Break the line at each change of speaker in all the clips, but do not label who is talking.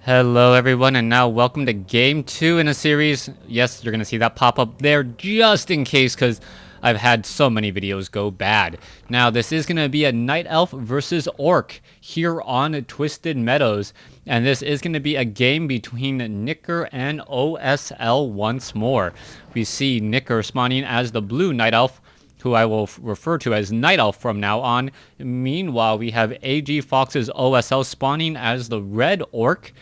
Hello everyone, and now welcome to game 2 in a series. Yes, you're gonna see that pop up there just in case, because I've had so many videos go bad. Now this is gonna be a Night Elf versus Orc here on Twisted Meadows, and this is gonna be a game between Nicker and OSL once more. We see Nicker spawning as the blue Night Elf, who I will refer to as Night Elf from now on. Meanwhile, we have AG Fox's OSL spawning as the red Orc,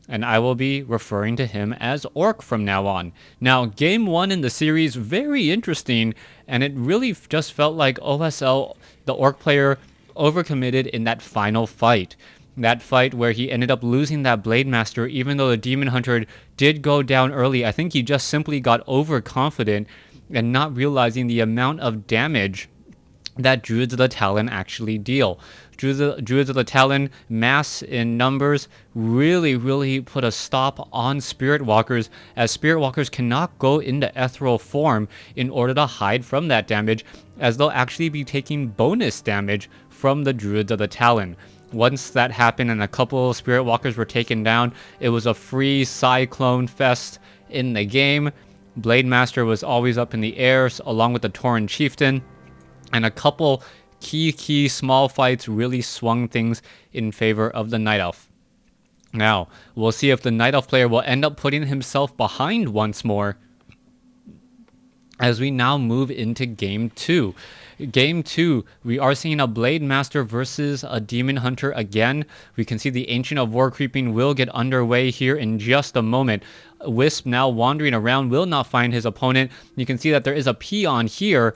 and I will be referring to him as Orc from now on. Now, game 1 in the series, very interesting, and it really just felt like OSL, the Orc player, overcommitted in that final fight. That fight where he ended up losing that Blade Master, even though the Demon Hunter did go down early. I think he just simply got overconfident and not realizing the amount of damage that Druids of the Talon actually deal. Druids of the Talon, mass in numbers, really put a stop on Spirit Walkers, as Spirit Walkers cannot go into ethereal form in order to hide from that damage, as they'll actually be taking bonus damage from the Druids of the Talon. Once that happened and a couple of Spirit Walkers were taken down, it was a free Cyclone Fest in the game. Blade Master was always up in the air, along with the Tauren Chieftain, and a couple key small fights really swung things in favor of the Night Elf. Now, we'll see if the Night Elf player will end up putting himself behind once more as we now move into Game 2. Game 2, we are seeing a Blade Master versus a Demon Hunter again. We can see the Ancient of War creeping will get underway here in just a moment. Wisp now wandering around will not find his opponent. You can see that there is a peon here,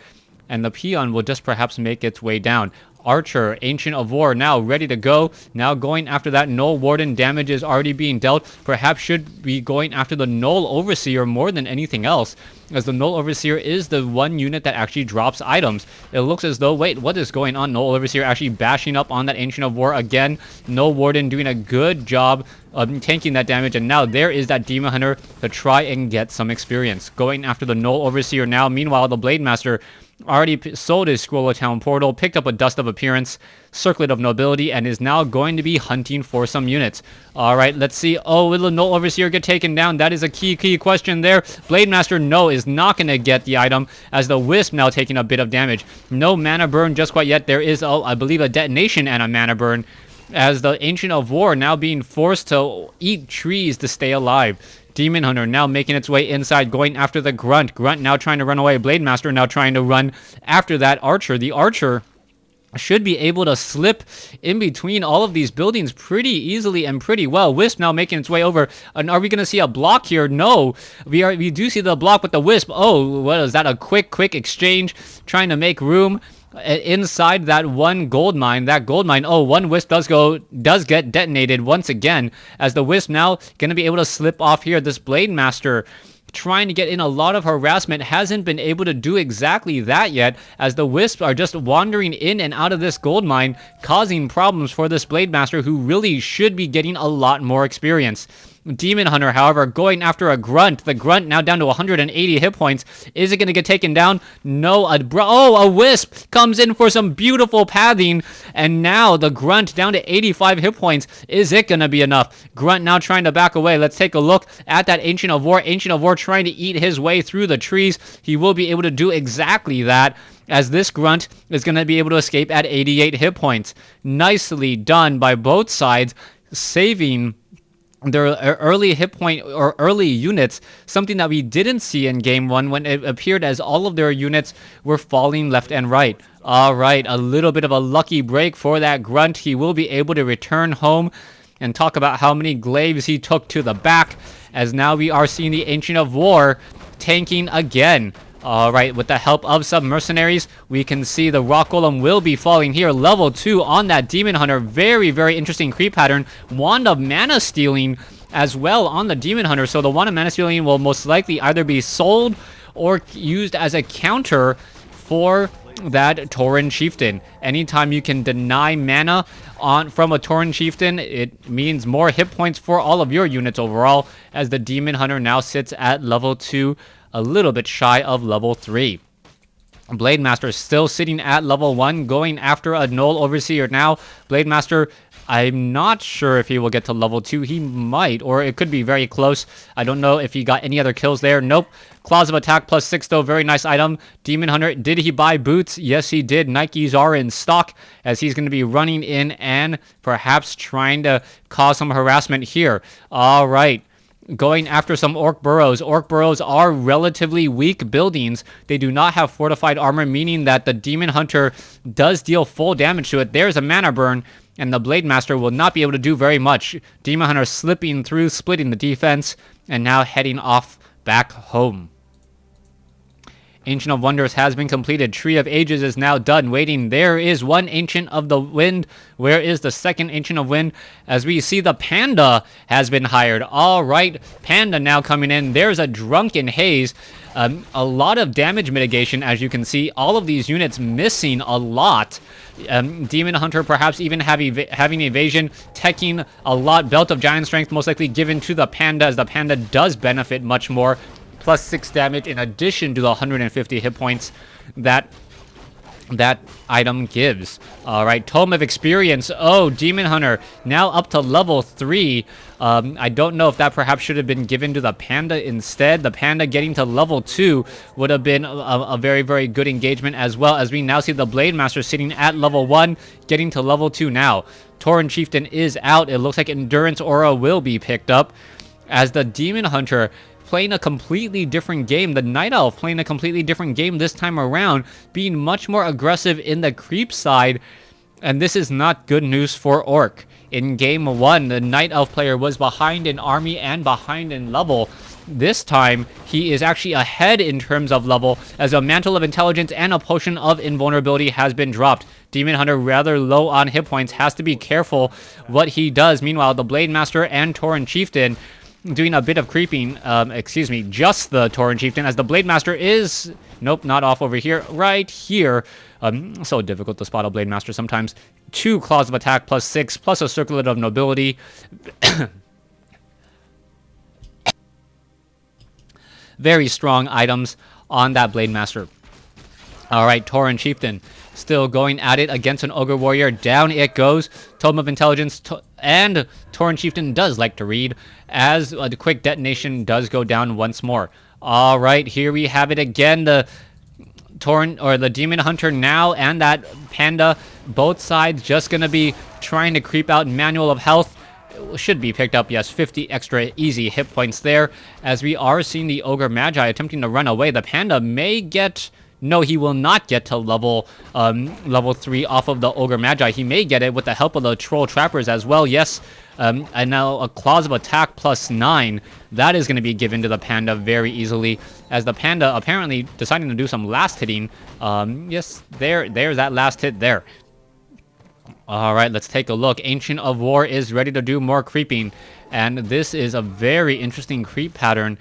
and the peon will just perhaps make its way down. Archer, Ancient of War, now ready to go. Now going after that Null Warden. Damage is already being dealt. Perhaps should be going after the Null Overseer more than anything else, as the Null Overseer is the one unit that actually drops items. It looks as though, wait, what is going on? Null Overseer actually bashing up on that Ancient of War again. Null Warden doing a good job of tanking that damage, and now there is that Demon Hunter to try and get some experience. Going after the Null Overseer now. Meanwhile, the Blade Master already sold his Scroll of Town portal, picked up a Dust of Appearance, Circlet of Nobility, and is now going to be hunting for some units. Alright, let's see. Oh, will the Null Overseer get taken down? That is a key question there. Blade Master, no, is not going to get the item, as the Wisp now taking a bit of damage. No mana burn just quite yet. There is, I believe, a detonation and a mana burn, as the Ancient of War now being forced to eat trees to stay alive. Demon Hunter now making its way inside, going after the Grunt. Grunt now trying to run away. Blade Master now trying to run after that Archer. The Archer should be able to slip in between all of these buildings pretty easily and pretty well. Wisp now making its way over. And are we going to see a block here? No. We do see the block with the Wisp. Oh, what is that? A quick exchange, trying to make room inside that one gold mine. That gold mine, oh, one Wisp does get detonated once again, as the Wisp now going to be able to slip off here. This Blade Master trying to get in a lot of harassment hasn't been able to do exactly that yet, as the Wisps are just wandering in and out of this gold mine, causing problems for this Blade Master, who really should be getting a lot more experience. Demon Hunter, however, going after a Grunt. The Grunt now down to 180 hit points. Is it going to get taken down? No. A Wisp comes in for some beautiful pathing, and now the Grunt down to 85 hit points. Is it going to be enough? Grunt now trying to back away. Let's take a look at that Ancient of War. Ancient of War trying to eat his way through the trees. He will be able to do exactly that, as this Grunt is going to be able to escape at 88 hit points. Nicely done by both sides, saving their early hit point or early units, something that we didn't see in game 1 when it appeared as all of their units were falling left and right. Alright, a little bit of a lucky break for that Grunt. He will be able to return home and talk about how many glaives he took to the back, as now we are seeing the Ancient of War tanking again. Alright, with the help of some mercenaries, we can see the Rock Golem will be falling here. Level 2 on that Demon Hunter. Very interesting creep pattern. Wand of Mana Stealing as well on the Demon Hunter. So the Wand of Mana Stealing will most likely either be sold or used as a counter for that Tauren Chieftain. Anytime you can deny mana from a Tauren Chieftain, it means more hit points for all of your units overall, as the Demon Hunter now sits at level 2, a little bit shy of level 3. Blade Master still sitting at level 1, going after a Null Overseer now. Blade Master I'm not sure if he will get to level 2. He might, or it could be very close. I don't know if he got any other kills there. Nope. Claws of Attack +6 though. Very nice item. Demon Hunter, did he buy boots? Yes, he did. Nikes are in stock as he's going to be running in and perhaps trying to cause some harassment here. All right. Going after some Orc Burrows. Orc Burrows are relatively weak buildings. They do not have fortified armor, meaning that the Demon Hunter does deal full damage to it. There's a mana burn, and the Blade Master will not be able to do very much. Demon Hunter slipping through, splitting the defense, and now heading off back home. Ancient of Wonders has been completed. Tree of Ages is now done. Waiting, there is one Ancient of the Wind. Where is the second Ancient of Wind? As we see, the Panda has been hired. All right, Panda now coming in. There's a Drunken Haze. A lot of damage mitigation, as you can see. All of these units missing a lot. Demon Hunter perhaps even having evasion, teching a lot. Belt of Giant Strength most likely given to the Panda, as the Panda does benefit much more. +6 damage in addition to the 150 hit points that item gives. All right, Tome of Experience. Oh, Demon Hunter now up to level 3. I don't know if that perhaps should have been given to the Panda instead. The Panda getting to level 2 would have been a very, very good engagement, as well as we now see the Blade Master sitting at level 1, getting to level 2 now. Tauren Chieftain is out. It looks like Endurance Aura will be picked up as the Demon Hunter playing a completely different game. The Night Elf playing a completely different game this time around, being much more aggressive in the creep side, and this is not good news for Orc. In game 1, the Night Elf player was behind in army and behind in level. This time, he is actually ahead in terms of level, as a Mantle of Intelligence and a Potion of Invulnerability has been dropped. Demon Hunter rather low on hit points, has to be careful what he does. Meanwhile, the Blade Master and Tauren Chieftain doing a bit of creeping, just the Tauren Chieftain, as the Blade Master is, nope, not off over here, right here. So difficult to spot a Blade Master sometimes. 2 Claws of Attack +6, plus a Circlet of Nobility. Very strong items on that Blade Master. All right, Tauren Chieftain still going at it against an Ogre Warrior. Down it goes. Tome of Intelligence, and Tauren Chieftain does like to read, as the quick detonation does go down once more. All right, here we have it again. The Demon Hunter now and that Panda, both sides just going to be trying to creep out. Manual of Health should be picked up. Yes, 50 extra easy hit points there, as we are seeing the Ogre Magi attempting to run away. The Panda may get... No, he will not get to level 3 off of the Ogre Magi. He may get it with the help of the Troll Trappers as well. Yes, and now a Claws of Attack +9. That is going to be given to the Panda very easily, as the Panda apparently deciding to do some last hitting. Yes, there's that last hit there. All right, let's take a look. Ancient of War is ready to do more creeping, and this is a very interesting creep pattern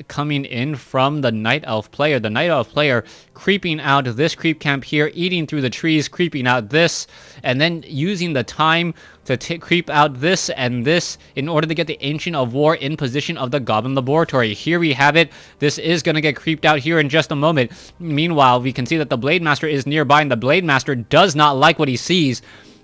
coming in from the Night Elf player. The Night Elf player creeping out this creep camp here, eating through the trees, creeping out this, and then using the time to creep out this and this in order to get the Ancient of War in position of the Goblin Laboratory. Here we have it. This is going to get creeped out here in just a moment. Meanwhile, we can see that the Blade Master is nearby, and the Blade Master does not like what he sees.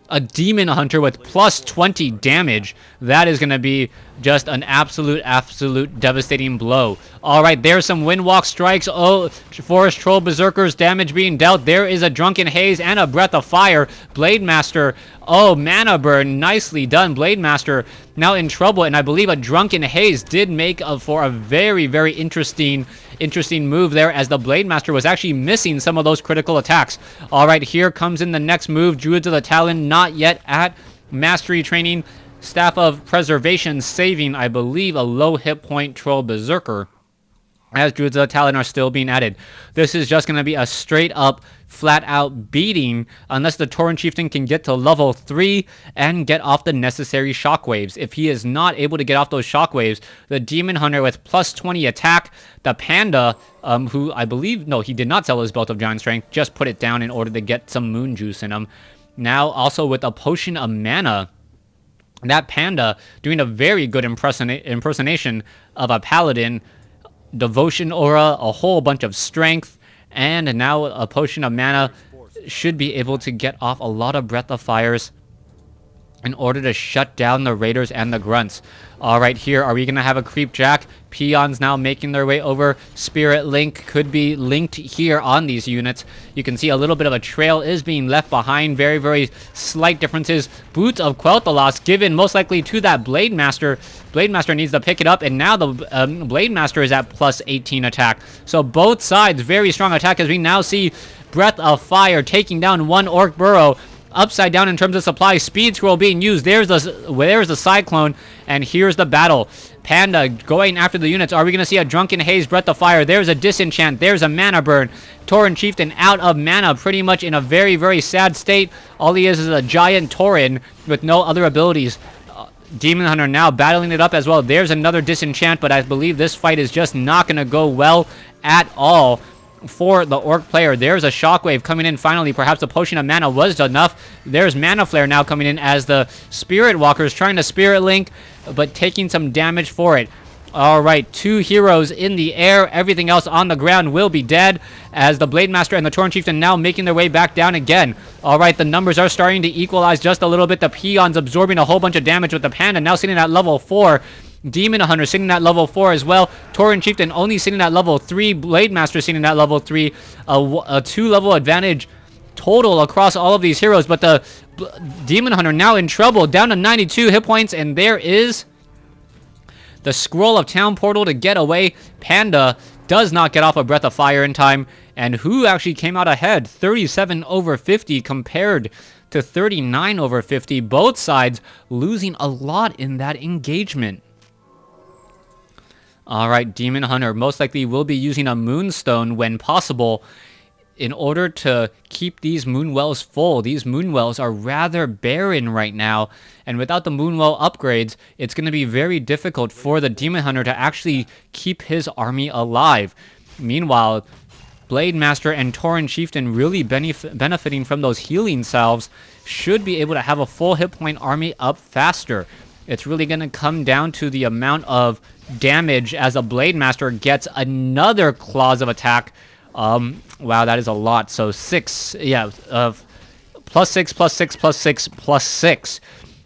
A Demon Hunter with +20 damage. That is going to be just an absolute devastating blow. All right, there's some Windwalk strikes. Oh, Forest Troll Berserkers, damage being dealt. There is a Drunken Haze and a Breath of Fire. Blade Master, oh, mana burn. Nicely done. Blade Master now in trouble, and I believe a Drunken Haze did make for a very, very interesting move there, as the Blade Master was actually missing some of those critical attacks. All right, here comes in the next move. Druids of the Talon not yet at mastery training. Staff of Preservation saving, I believe, a low hit point Troll Berserker, as Druids of the Talon are still being added. This is just going to be a straight up, flat out beating, unless the Tauren Chieftain can get to level 3 and get off the necessary shockwaves. If he is not able to get off those shockwaves, the Demon Hunter with +20 attack, the Panda, who I believe, no, he did not sell his Belt of Giant Strength, just put it down in order to get some moon juice in him. Now also with a Potion of Mana, that Panda doing a very good impersonation of a Paladin. Devotion Aura, a whole bunch of strength, and now a Potion of Mana should be able to get off a lot of Breath of Fires in order to shut down the raiders and the grunts. All right, here, are we going to have a creep jack? Peons now making their way over. Spirit Link could be linked here on these units. You can see a little bit of a trail is being left behind. Very, very slight differences. Boots of Quel'Thalas given most likely to that Blade Master. Blade Master needs to pick it up, and now the Blade Master is at plus 18 attack. So both sides, very strong attack, as we now see Breath of Fire taking down one Orc Burrow. Upside down in terms of supply. Speed Scroll being used. There's the Cyclone, and here's the battle. Panda going after the units. Are we going to see a Drunken Haze, Breath of Fire? There's a Disenchant. There's a Mana Burn. Tauren Chieftain out of mana, pretty much in a very, very sad state. All he is a giant Tauren with no other abilities. Demon Hunter now battling it up as well. There's another Disenchant, but I believe this fight is just not going to go well at all for the Orc player. There's a Shockwave coming in finally. Perhaps a Potion of Mana was enough. There's Mana Flare now coming in as the Spirit Walker is trying to Spirit Link, but taking some damage for it. All right, 2 heroes in the air. Everything else on the ground will be dead as the Blade Master and the Tauren Chieftain now making their way back down again. All right, the numbers are starting to equalize just a little bit. The Peons absorbing a whole bunch of damage with the Panda now sitting at level 4. Demon Hunter sitting at level 4 as well. Tauren Chieftain only sitting at level 3. Blade Master sitting at level 3. A 2-level advantage total across all of these heroes. But the Demon Hunter now in trouble. Down to 92 hit points. And there is the Scroll of Town Portal to get away. Panda does not get off a Breath of Fire in time. And who actually came out ahead? 37 over 50 compared to 39 over 50. Both sides losing a lot in that engagement. Alright, Demon Hunter most likely will be using a Moonstone when possible in order to keep these Moonwells full. These Moonwells are rather barren right now, and without the Moonwell upgrades, it's going to be very difficult for the Demon Hunter to actually keep his army alive. Meanwhile, Blade Master and Tauren Chieftain really benefiting from those healing salves should be able to have a full hit point army up faster. It's really going to come down to the amount of damage as a Blade Master gets another Claws of Attack. Wow, that is a lot. So 6, yeah, plus 6, plus 6, plus 6, plus 6.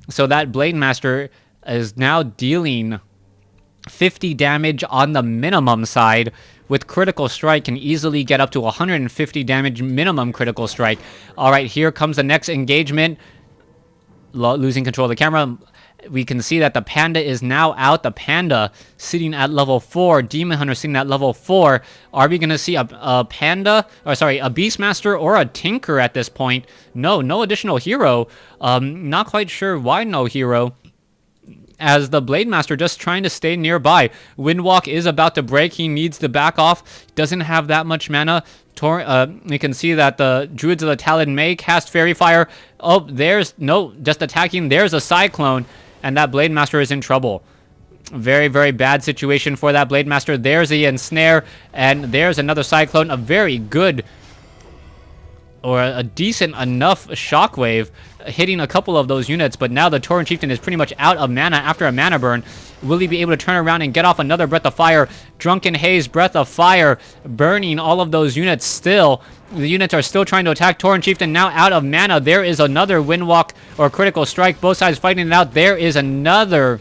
So that Blade Master is now dealing 50 damage on the minimum side. With Critical Strike, can easily get up to 150 damage minimum Critical Strike. All right, here comes the next engagement. Losing control of the camera. We can see that the Panda is now out. The Panda sitting at level 4. Demon Hunter sitting at level 4. Are we going to see a Panda, or sorry, a Beastmaster or a Tinker at this point? No additional hero. Not quite sure why no hero, as the Blade Master just trying to stay nearby. Windwalk is about to break. He needs to back off. Doesn't have that much mana. You can see that the Druids of the Talon may cast Fairy Fire. Oh, there's just attacking. There's a Cyclone, and that Blade Master is in trouble. Very, very bad situation for that Blade Master. There's the Ensnare, and there's another Cyclone. A very good, or a decent enough Shockwave hitting a couple of those units, but now the Tauren Chieftain is pretty much out of mana after a mana burn. Will he be able to turn around and get off another Breath of Fire? Drunken Haze, Breath of Fire, burning all of those units still. The units are still trying to attack. Tauren Chieftain now out of mana. There is another Windwalk or Critical Strike. Both sides fighting it out. There is another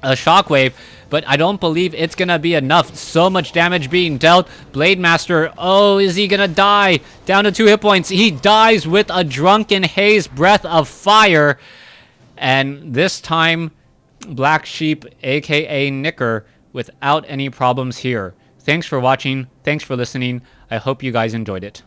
Shockwave, but I don't believe it's going to be enough. So much damage being dealt. Blade Master, oh, is he going to die? Down to 2 hit points. He dies with a Drunken Haze, Breath of Fire. And this time, Black Sheep, aka Knicker, without any problems here. Thanks for watching. Thanks for listening. I hope you guys enjoyed it.